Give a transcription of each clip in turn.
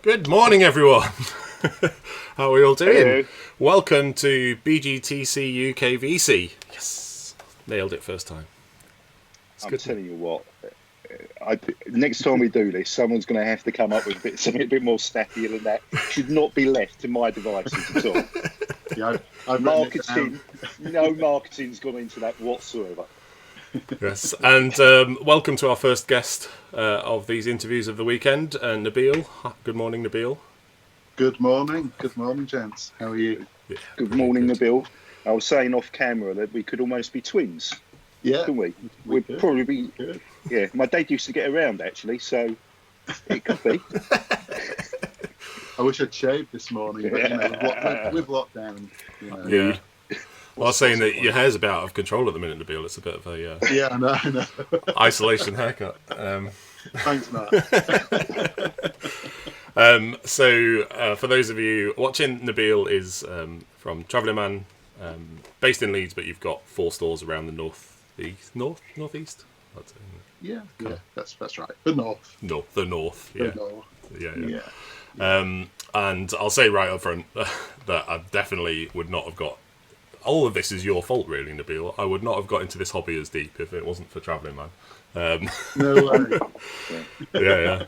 Good morning, everyone. How are we all doing? Hello. Welcome to BGTC UKVC. Yes, nailed it first time. I'm telling you what, next time we do this, someone's going to have to come up with something a bit more snappier than that. Should not be left to my devices at all. Yeah, I've Marketing, no marketing's gone into that whatsoever. Yes, and welcome to our first guest of these interviews of the weekend, Nabil. Good morning, Nabil. Good morning, gents. How are you? Yeah, Good morning, Nabil. I was saying off camera that we could almost be twins, Yeah, couldn't we? we We'd probably be. could. Yeah, my dad used to get around actually, so it could be. I wish I'd shaved this morning, but with lockdown, Yeah. Well, I was saying that your hair's a bit out of control at the minute, Nabil. It's a bit of a Yeah, I know. isolation haircut. Thanks, Matt. So, for those of you watching, Nabil is from Travelling Man, based in Leeds, but you've got 4 stores around the northeast. Yeah, that's right. The north. No, the north. Yeah, The north. yeah. Yeah. And I'll say right up front that I definitely would not have got. All of this is your fault, really, Nabil. I would not have got into this hobby as deep if it wasn't for Travelling Man. No way. Yeah.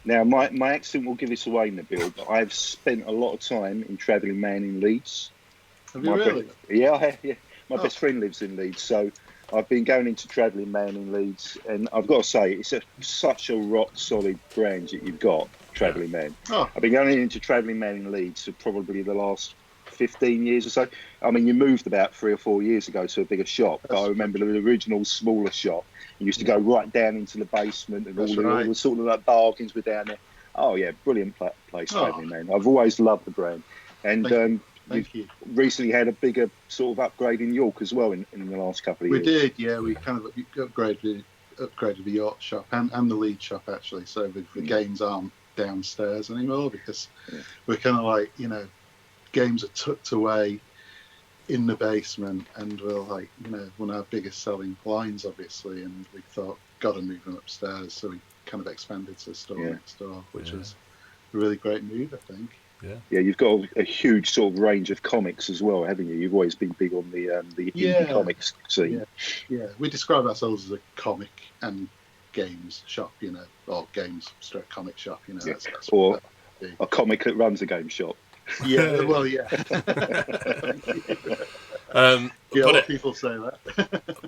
Now, my accent will give this away, Nabil, but I've spent a lot of time in Travelling Man in Leeds. Have you really? Yeah. My best friend lives in Leeds, so I've been going into Travelling Man in Leeds, and I've got to say, it's such a rock-solid brand that you've got, Travelling Man. Oh. I've been going into Travelling Man in Leeds for probably the last 15 years or so. I mean, you moved about 3 or 4 years ago to a bigger shop, but I remember the original smaller shop. You used to go right down into the basement, and all the sort of like bargains were down there. Oh yeah, brilliant place, Travelling Man. I've always loved the brand, and Thank you. recently had a bigger sort of upgrade in York as well in the last couple of years. We did, yeah. We kind of upgraded the York shop and the Leeds shop actually, so the games aren't downstairs anymore because we're kind of like, games are tucked away in the basement, and we're like, one of our biggest selling lines, obviously, and we thought, gotta move them upstairs, so we kind of expanded to the store next door, which was a really great move, I think. Yeah, you've got a huge sort of range of comics as well, haven't you? You've always been big on the indie comics scene. Yeah. We describe ourselves as a comic and games shop, or games/comic shop, That's or a comic that runs a game shop. Yeah, well, yeah. A lot of people say that.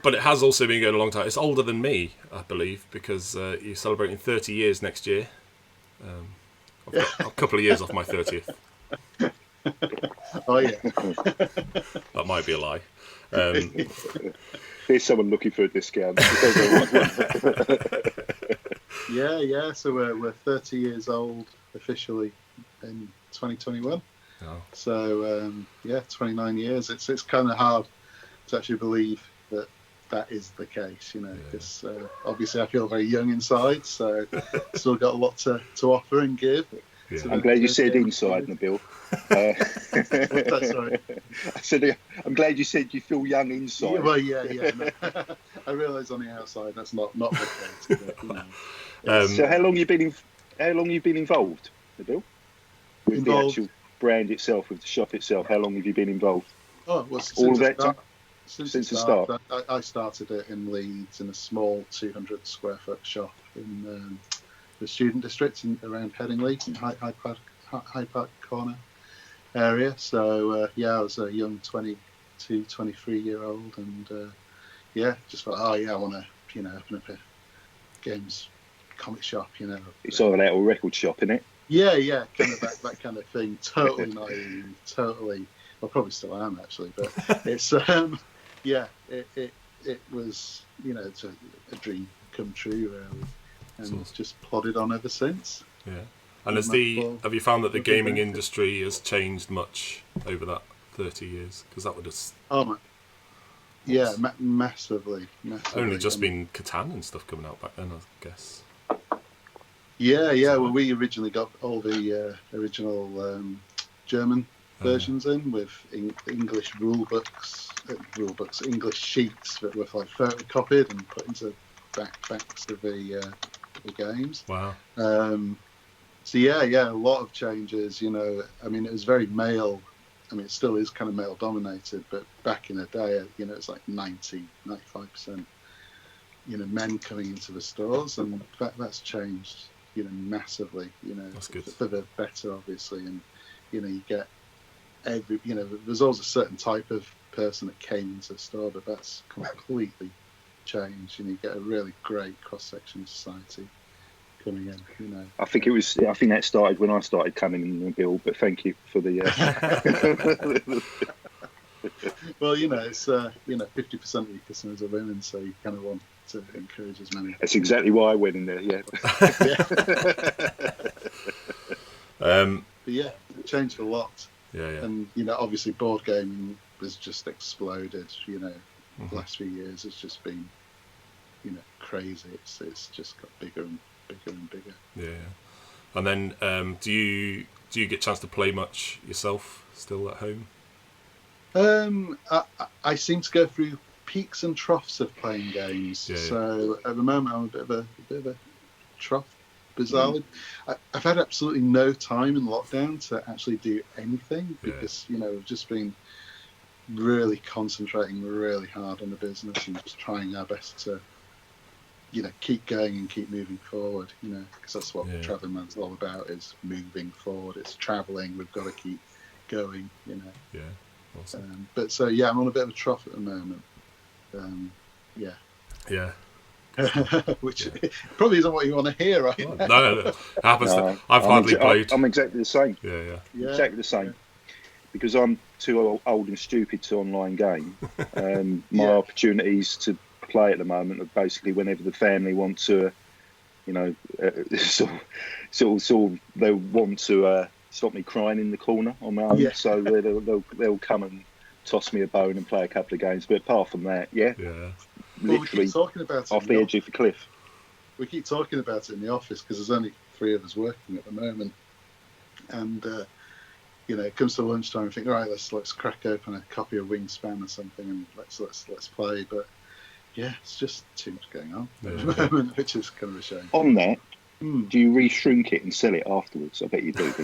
But it has also been going a long time. It's older than me, I believe, because you're celebrating 30 years next year. I've got a couple of years off my 30th. Oh, yeah. That might be a lie. There's someone looking for a discount. Yeah. So we're 30 years old officially in 2021. Oh. So 29 years. It's kind of hard to actually believe that is the case, because obviously I feel very young inside, so still got a lot to offer and give. Yeah. I'm glad you said inside, Nabil. That's right. I said, I'm glad you said you feel young inside. Yeah, well, yeah. No. I realise on the outside that's not the case. But, So how long you been involved, Nabil? With the actual brand itself, with the shop itself, how long have you been involved? Oh, well, all of that time? Since the start. I started it in Leeds in a small 200 square foot shop in the student district around Headingley, Hyde Park Corner area. So I was a young 22, 23-year-old, and just thought, I want to open up a games comic shop. It's all an little record shop, isn't it? Yeah, kind of that kind of thing. Totally naive, totally. Well, probably still am actually, but it's it was it's a dream come true really, and it's just plodded on ever since. Yeah, and have you found that the gaming industry has changed much over that 30 years? Because that would have massively. Only just been Catan and stuff coming out back then, I guess. Yeah. Well, we originally got all the original German versions in with English English sheets that were like photocopied and put into backs of the games. Wow. So yeah, a lot of changes. You know, I mean, it was very male. I mean, it still is kind of male dominated, but back in the day, you know, it's like 95%, you know, men coming into the stores, and that's changed, you know, massively, you know, That's good. for the better, obviously. And, you know, you get you know, there's always a certain type of person that came into the store, but that's completely changed. You know, you get a really great cross-section of society coming in, you know. I think that started when I started coming in the bill, but thank you for the. Well, you know, it's you know, 50% of your customers are women, so you kind of want to encourage as many. That's exactly why I went in there. Yeah. But yeah, it changed a lot. Yeah. And you know, obviously, board gaming has just exploded. You know, the last few years it's just been, you know, crazy. It's just got bigger and bigger and bigger. Yeah. And then, do you get a chance to play much yourself still at home? I seem to go through peaks and troughs of playing games. Yeah. So at the moment, I'm a bit of a trough. Bizarrely, I've had absolutely no time in lockdown to actually do anything because you know, we've just been really concentrating really hard on the business and just trying our best to, you know, keep going and keep moving forward. You know, because that's what Travelling Man's all about, is moving forward. It's travelling. We've got to keep going. You know. Yeah. Awesome. But so yeah, I'm on a bit of a trough at the moment. Yeah. Which probably isn't what you want to hear, right? No. It happens. No, I've hardly played. I'm exactly the same. Yeah. Exactly the same. Because I'm too old and stupid to online game. My opportunities to play at the moment are basically whenever the family want to, you know, sort of they want to stop me crying in the corner on my own. So they'll come and toss me a bone and play a couple of games. But apart from that, literally well, we keep talking about it off the edge of the cliff. We keep talking about it in the office because there's only 3 of us working at the moment, and you know, it comes to lunchtime and think, right, let's crack open a copy of Wingspan or something and let's play. But yeah, it's just too much going on at the moment, which is kind of a shame. On that, do you re-shrink it and sell it afterwards? I bet you do.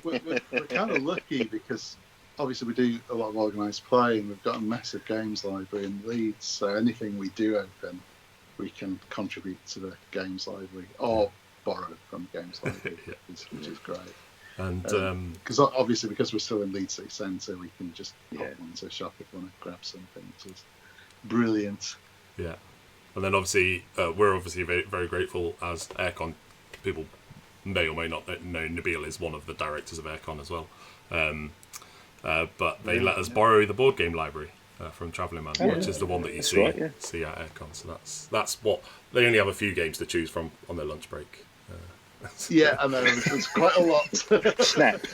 We're kind of lucky because obviously we do a lot of organised play and we've got a massive games library in Leeds, so anything we do open we can contribute to the games library or borrow from the games library, which is great. And because obviously because we're still in Leeds City Centre, we can just pop into a shop if we want to grab something, which is brilliant. Yeah. And then obviously we're obviously very, very grateful as Aircon. People may or may not know Nabil is one of the directors of Aircon as well. But they let us borrow the board game library from Travelling Man, which is the one that you see at Aircon. So that's what they only have a few games to choose from on their lunch break. Yeah, I know it's quite a lot. Snap.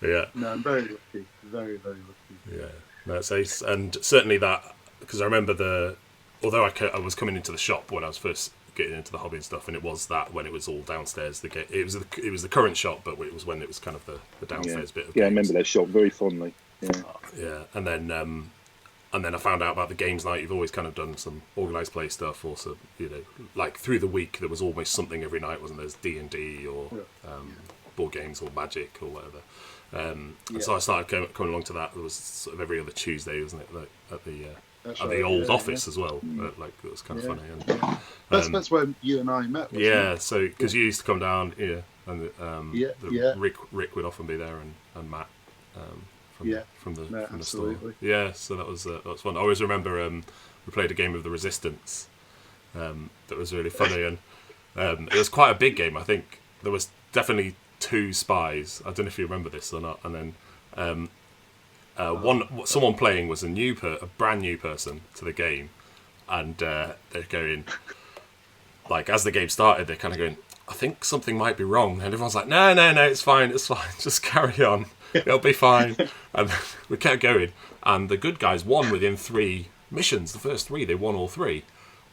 Yeah. No, I'm very lucky. Very, very lucky. Yeah, no, it's ace, and certainly that because I remember although I was coming into the shop when I was first getting into the hobby and stuff, and it was that when it was all downstairs. It was the current shop, but it was when it was kind of the downstairs bit of games. I remember that shop very fondly. And then I found out about the games night. You've always kind of done some organised play stuff, also, you know, like through the week there was almost something every night, wasn't there? D&D or board games or Magic or whatever. And so I started coming along to that. There was sort of every other Tuesday, wasn't it, like, at the old office as well. Like it was kind of funny. And, that's where you and I met. Wasn't it? So because you used to come down, and Rick would often be there, and Matt from the store. Yeah, so that was fun. I always remember we played a game of the Resistance that was really funny, and it was quite a big game. I think there was definitely 2 spies. I don't know if you remember this or not. And then someone playing was a brand new person to the game, and they're going like as the game started, they're kind of going, I think something might be wrong, and everyone's like, no, it's fine, just carry on, it'll be fine. And we kept going, and the good guys won within 3 missions. The first 3 they won all 3,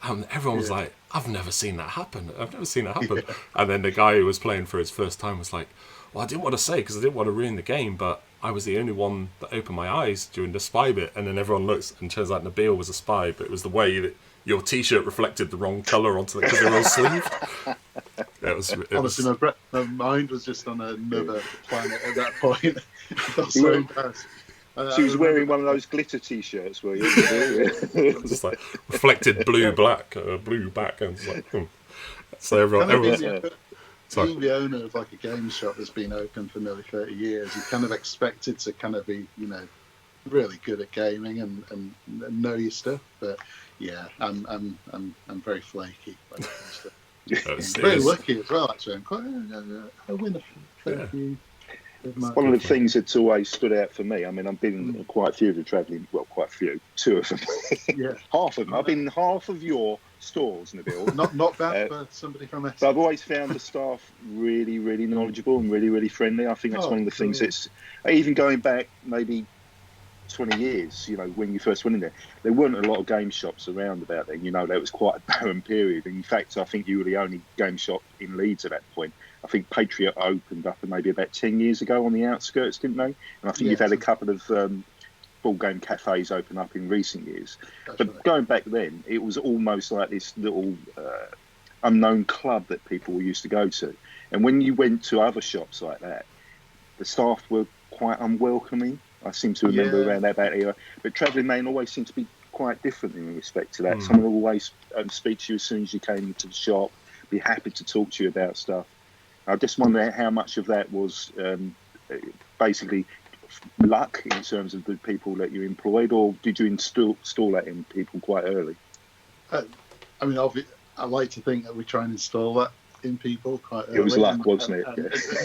and everyone was like, I've never seen that happen. And then the guy who was playing for his first time was like, well, I didn't want to say because I didn't want to ruin the game, but I was the only one that opened my eyes during the spy bit. And then everyone looks and turns out Nabil was a spy, but it was the way that your t-shirt reflected the wrong colour onto it because they were all sleeved. Honestly, my mind was just on another planet at that point. I felt so embarrassed. She was wearing one of those glitter T-shirts, were you? Just like reflected blue back, and it's like, So everyone being the owner of like a game shop that's been open for nearly 30 years, you kind of expected to kind of be, really good at gaming and know your stuff. But yeah, I'm very flaky when it comes to. Very lucky as well, actually. I'm quite I win a fair few. One of the things that's always stood out for me, I mean, I've been in quite a few of the travelling, well, quite a few, 2 of them, half of them. I've been in half of your stores, Nabil. Not bad for somebody from Essex. But I've always found the staff really, really knowledgeable and really, really friendly. I think that's one of the things that's, even going back maybe 20 years, when you first went in there weren't a lot of game shops around about then. There was quite a barren period. In fact, I think you were the only game shop in Leeds at that point. I think Patriot opened up maybe about 10 years ago on the outskirts, didn't they? And I think you've had a couple of ball game cafes open up in recent years. But going back then, it was almost like this little unknown club that people used to go to. And when you went to other shops like that, the staff were quite unwelcoming. I seem to remember around that era. But Travelling Main always seemed to be quite different in respect to that. Someone would always speak to you as soon as you came into the shop, be happy to talk to you about stuff. I just wonder how much of that was basically luck in terms of the people that you employed, or did you install that in people quite early? I mean, I like to think that we try and install that in people quite early. It was luck, wasn't it?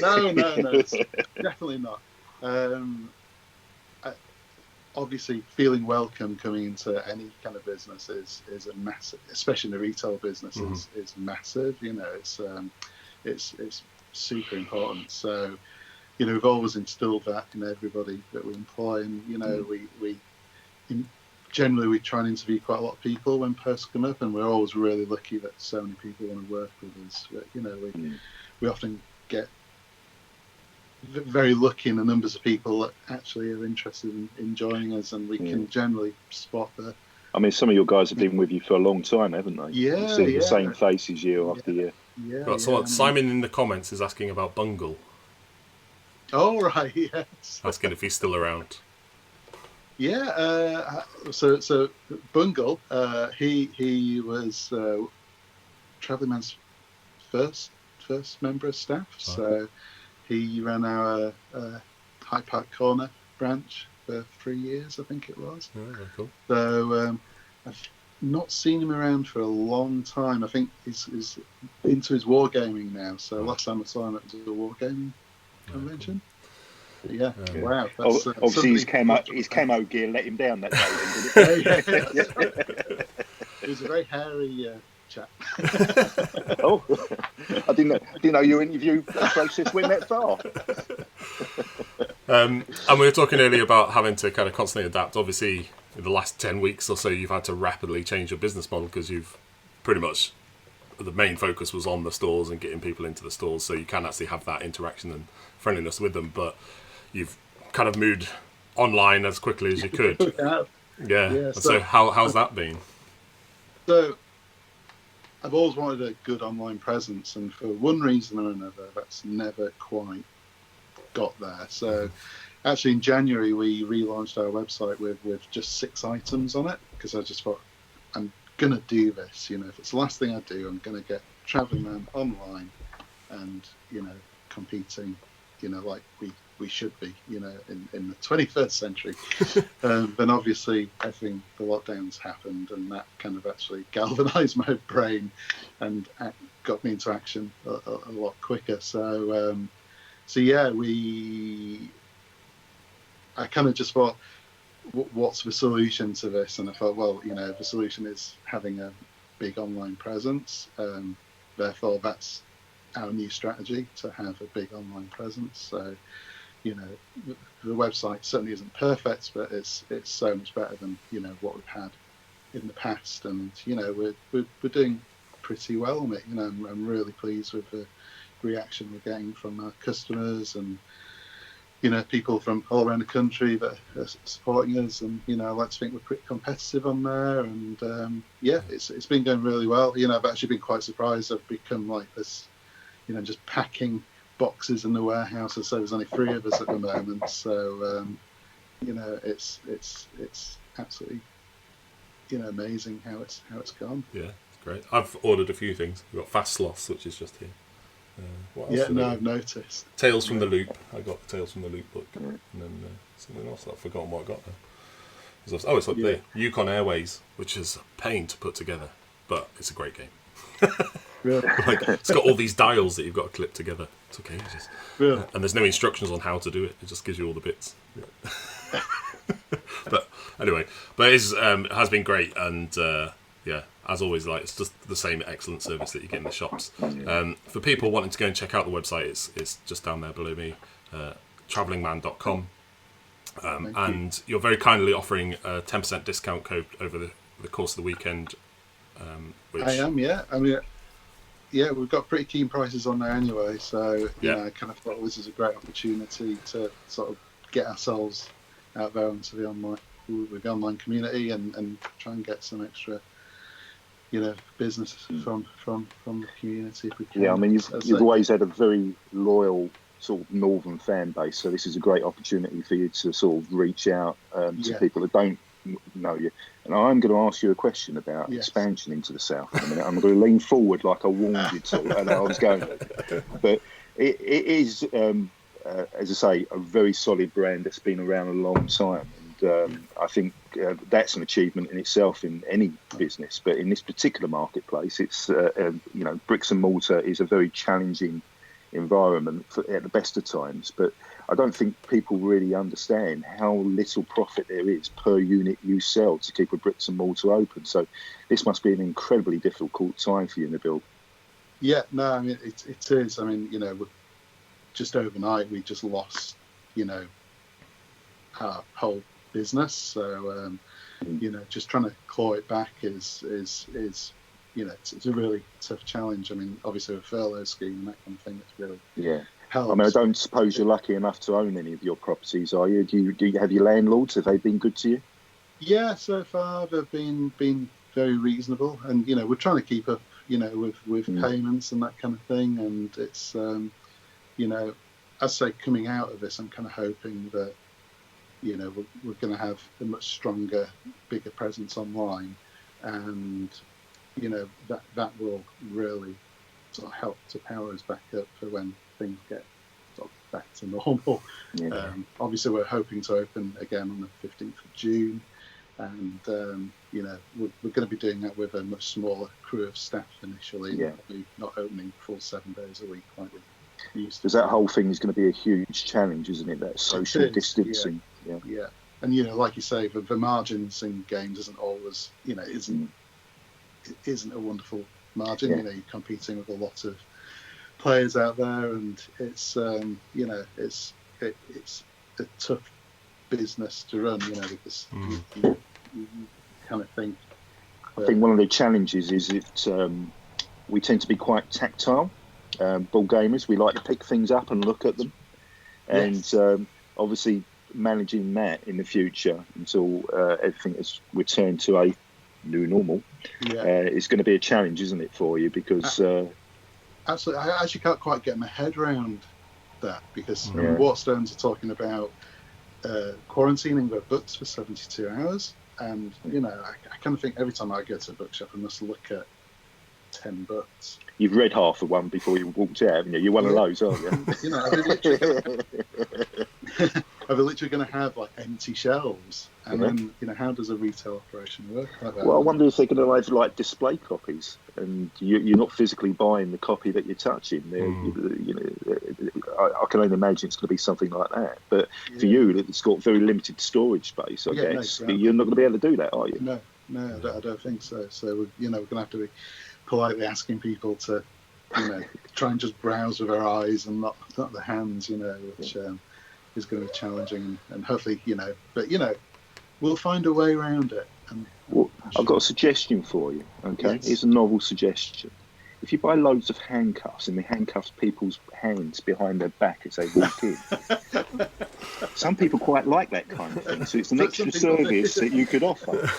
No, it's definitely not. Obviously, feeling welcome coming into any kind of business is a massive, especially in the retail business, is massive. It's super important. So, we've always instilled that in everybody that we employ, and we generally we try and interview quite a lot of people when posts come up, and we're always really lucky that so many people want to work with us. But, we often get very lucky in the numbers of people that actually are interested in joining us, and we can generally spot the. I mean, some of your guys have been with you for a long time, haven't they? Yeah, the same faces year after year. Simon in the comments is asking about Bungle. Oh, right, yes. Asking if he's still around. Yeah, so Bungle, he was Travelling Man's first member of staff. Okay. So he ran our Hyde Park Corner branch for 3 years, I think it was. Oh, very cool. So I've not seen him around for a long time. I think he's into his wargaming now. So last time I saw him, it was a wargaming convention. Cool. Yeah, wow. Obviously, his camo gear let him down that day, didn't it? He was a very hairy chap. Oh, I didn't know your interview process went that far. And we were talking earlier about having to kind of constantly adapt. Obviously, in the last 10 weeks or so, you've had to rapidly change your business model because you've pretty much, the main focus was on the stores and getting people into the stores, so you can actually have that interaction and friendliness with them, but you've kind of moved online as quickly as you could. Yeah. So how's that been? So I've always wanted a good online presence, and for one reason or another, that's never quite got there. So actually in January we relaunched our website with just 6 items on it, because I just thought, I'm gonna do this, if it's the last thing I do, I'm gonna get Travelling Man online and competing like we should be in the 21st century. Then obviously the lockdowns happened, and that kind of actually galvanized my brain and got me into action a lot quicker. So yeah, I kind of just thought, what's the solution to this? And I thought, well, the solution is having a big online presence. Therefore, that's our new strategy, to have a big online presence. So, the website certainly isn't perfect, but it's so much better than what we've had in the past, and we're doing pretty well on it. I'm really pleased with the reaction we're getting from our customers, and people from all around the country that are supporting us, and I like to think we're pretty competitive on there, and it's been going really well. I've actually been quite surprised. I've become like this just packing boxes in the warehouse. So there's only 3 of us at the moment. So it's absolutely amazing how it's gone. Yeah, it's great. I've ordered a few things. We've got Fast Sloss, which is just here. What else I've noticed. Tales from the Loop. I got the Tales from the Loop book, and then something else. I've forgotten what I got there. It's like the Yukon Airways, which is a pain to put together, but it's a great game. Really? It's got all these dials that you've got to clip together. It's okay. Really? And there's no instructions on how to do it. It just gives you all the bits. Yeah. But anyway, it has been great, and as always, it's just the same excellent service that you get in the shops. For people wanting to go and check out the website, it's just down there below me, travelingman.com. And you're very kindly offering a 10% discount code over the course of the weekend. I am, yeah. I mean, we've got pretty keen prices on there anyway, so I kind of thought this is a great opportunity to sort of get ourselves out there into the online community and try and get some extra business from the community if we can. Yeah, I mean you've always had a very loyal sort of northern fan base, so this is a great opportunity for you to sort of reach out to people that don't know you. And I'm going to ask you a question about expansion into the south in a minute. I'm going to lean forward like I warned you to, and I was going to. But it is, as I say, a very solid brand that's been around a long time. And I think that's an achievement in itself in any business. But in this particular marketplace, it's, bricks and mortar is a very challenging environment at the best of times. But I don't think people really understand how little profit there is per unit you sell to keep a bricks and mortar open. So this must be an incredibly difficult time for you, Nabil. Yeah, no, I mean, it is. I mean, just overnight we just lost, our whole business. So, just trying to claw it back is it's a really tough challenge. I mean, obviously a furlough scheme and that kind of thing, that's really helps. I mean, I don't suppose you're lucky enough to own any of your properties, are you? Do you have your landlords? Have they been good to you? Yeah, so far they've been very reasonable, and we're trying to keep up, with payments and that kind of thing. And it's, I say, coming out of this, I'm kind of hoping that, we're going to have a much stronger, bigger presence online, and that will really sort of help to power us back up for when things get sort of back to normal. Yeah. Obviously, we're hoping to open again on the 15th of June, and we're going to be doing that with a much smaller crew of staff initially. Yeah. Not opening full 7 days a week like we used to. Because that whole thing is going to be a huge challenge, isn't it? That social distancing. Yeah. And like you say, the margins in games isn't always, isn't a wonderful margin. Yeah. You're competing with a lot of players out there, and it's it's a tough business to run, because you kind of think. I think one of the challenges is that we tend to be quite tactile. Ball gamers, we like to pick things up and look at them, and obviously managing that in the future until everything has returned to a new normal is going to be a challenge, isn't it, for you? Because absolutely, I actually can't quite get my head around that, because Waterstones are talking about quarantining their books for 72 hours, and I kind of think every time I go to a bookshop I must look at 10 books. You've read half of one before you walked out, haven't you? You're one of those, aren't you? Are they literally going to have like empty shelves? And then, how does a retail operation work like that? Well, I wonder if they're going to have like display copies, and you're not physically buying the copy that you're touching. I can only imagine it's going to be something like that. But for you, it's got very limited storage space, I guess. No, you're not going to be able to do that, are you? No, I don't think so. So we're going to have to be politely asking people to, try and just browse with our eyes and not their hands, which is going to be challenging, and hopefully, but we'll find a way around it. And I've got a suggestion for you. Okay, Here's a novel suggestion. If you buy loads of handcuffs and they handcuff people's hands behind their back as they walk in, some people quite like that kind of thing. So it's an extra service that you could offer.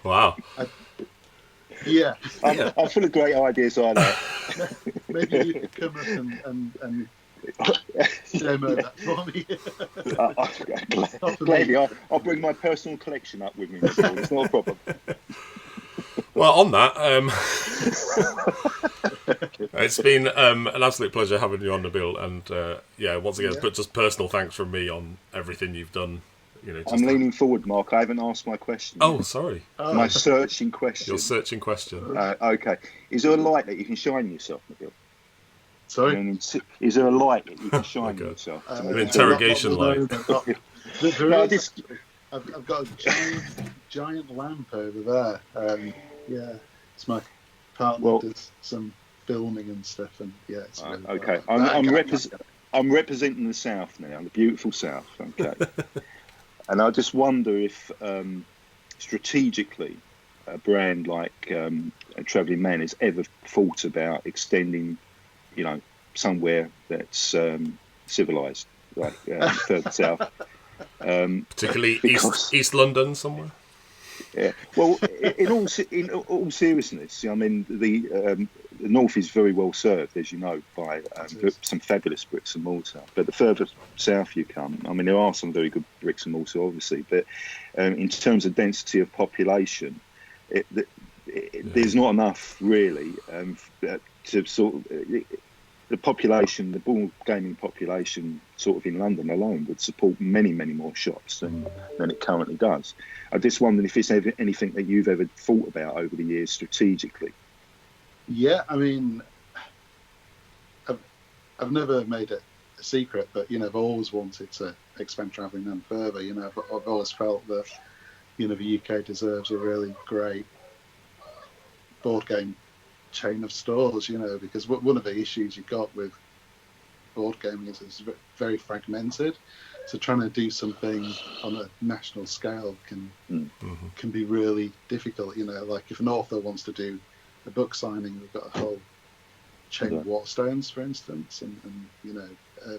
Wow. Yeah. I'm full of great ideas like that. Maybe you could come up and demo that for me. Gladly, I'll bring my personal collection up with me. It's not a problem. Well, on that, it's been an absolute pleasure having you on, Nabil, and once again, but just personal thanks from me on everything you've done. I'm leaning forward, Mark. I haven't asked my question. Oh, sorry. My searching question. Your searching question. Okay. Is there a light that you can shine yourself, Nabil? Sorry? Is there a light that you can shine yourself? An interrogation light. I've got a giant lamp over there. It's my partner does some filming and stuff, and it's really okay. I'm representing the South now, the beautiful South. Okay. And I just wonder if strategically a brand like a Travelling Man has ever thought about extending, somewhere that's civilised, like further south. Particularly East London somewhere. Yeah. Well, in all seriousness, I mean the north is very well served, as you know, by some fabulous bricks and mortar. But the further south you come, I mean, there are some very good bricks and mortar, obviously. But in terms of density of population, there's not enough really to sort of. The population, the ball gaming population, sort of in London alone, would support many, many more shops than it currently does. I just wondered if it's anything that you've ever thought about over the years strategically. Yeah, I mean, I've never made it a secret, but I've always wanted to expand Travelling Man further. I've always felt that the UK deserves a really great board game chain of stores, because one of the issues you've got with board gaming is it's very fragmented. So trying to do something on a national scale can be really difficult. Like if an author wants to do a book signing, we've got a whole chain of Waterstones, for instance, and a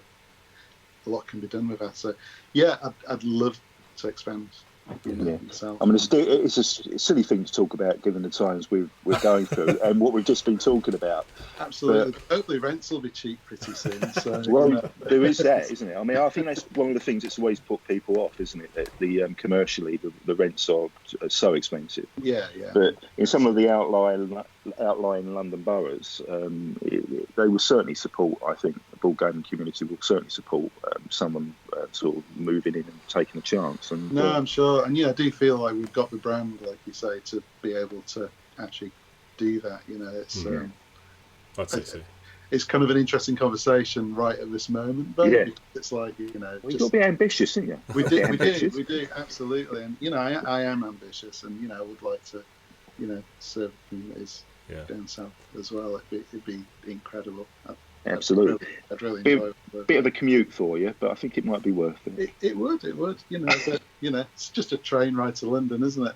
lot can be done with that. So I'd love to expand. I mean, it's a silly thing to talk about given the times we're going through and what we've just been talking about. Absolutely. But hopefully rents will be cheap pretty soon. So, there is that, isn't it? I mean, I think that's one of the things that's always put people off, isn't it? That the commercially, the rents are so expensive. Yeah. But in some of the outlying London boroughs, they will certainly support, I think, the board gaming community will certainly support someone sort of moving in and taking a chance. And no, I'm sure. And I do feel like we've got the brand, like you say, to be able to actually do that. It's kind of an interesting conversation right at this moment, but it's like you've got to be ambitious, haven't you? We do, absolutely. And I am ambitious, and I would like to, serve communities down south as well. It'd be incredible. Absolutely. I'd really enjoy it. Bit of a commute for you, but I think it might be worth it. It would. But, it's just a train ride to London, isn't it?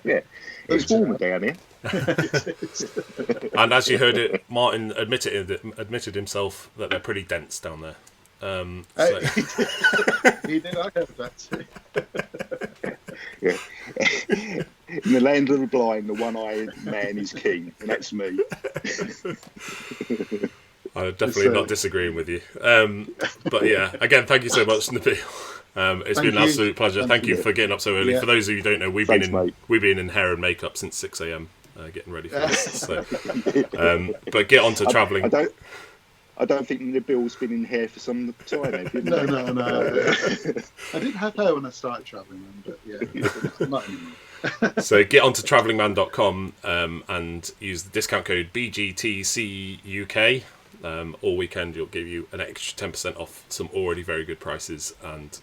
Yeah. It's warmer down here. And as you heard it, Martin admitted himself that they're pretty dense down there. He did. I heard that too. Yeah. In the land of the blind, the one-eyed man is king, and that's me. I'm definitely not disagreeing with you. But again, thank you so much, Nabil. It's been an absolute pleasure. Thank you for getting up so early. For those of you who don't know, we've been in hair and makeup since 6 a.m. Getting ready for this. So, but get on to travelling. I don't think Nabil's been in hair for some time. Have you? No. I did have hair when I started travelling, but not anymore. So get onto travellingman.com and use the discount code BGTCUK. All weekend you'll give you an extra 10% off some already very good prices, and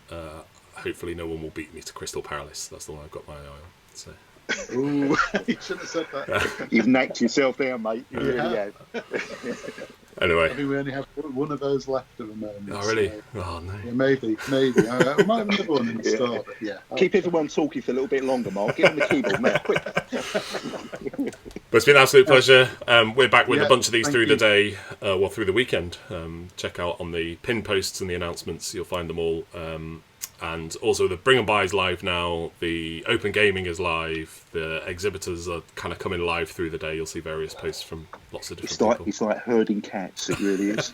hopefully no one will beat me to Crystal Palace. That's the one I've got my eye on. So. Ooh, you shouldn't have said that. You've knocked yourself down, mate. You really have. Anyway. I think we only have one of those left at the moment. Oh, really? So, oh, no. Yeah, maybe. I might have another one in the store, but Keep everyone talking for a little bit longer, Mark. Get on the keyboard now, quick. But it's been an absolute pleasure. We're back with a bunch of these through the day, through the weekend. Check out on the pin posts and the announcements. You'll find them all. And also the Bring and Buy is live now, the Open Gaming is live, the exhibitors are kind of coming live through the day. You'll see various posts from lots of different people. It's like herding cats, it really is.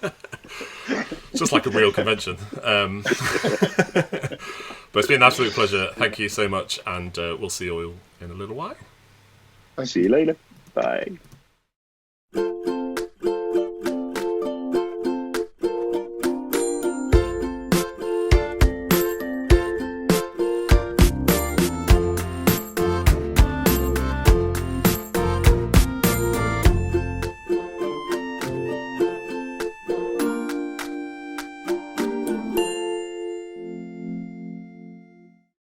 It's just like a real convention. But it's been an absolute pleasure. Thank you so much, and we'll see you all in a little while. See you later. Bye.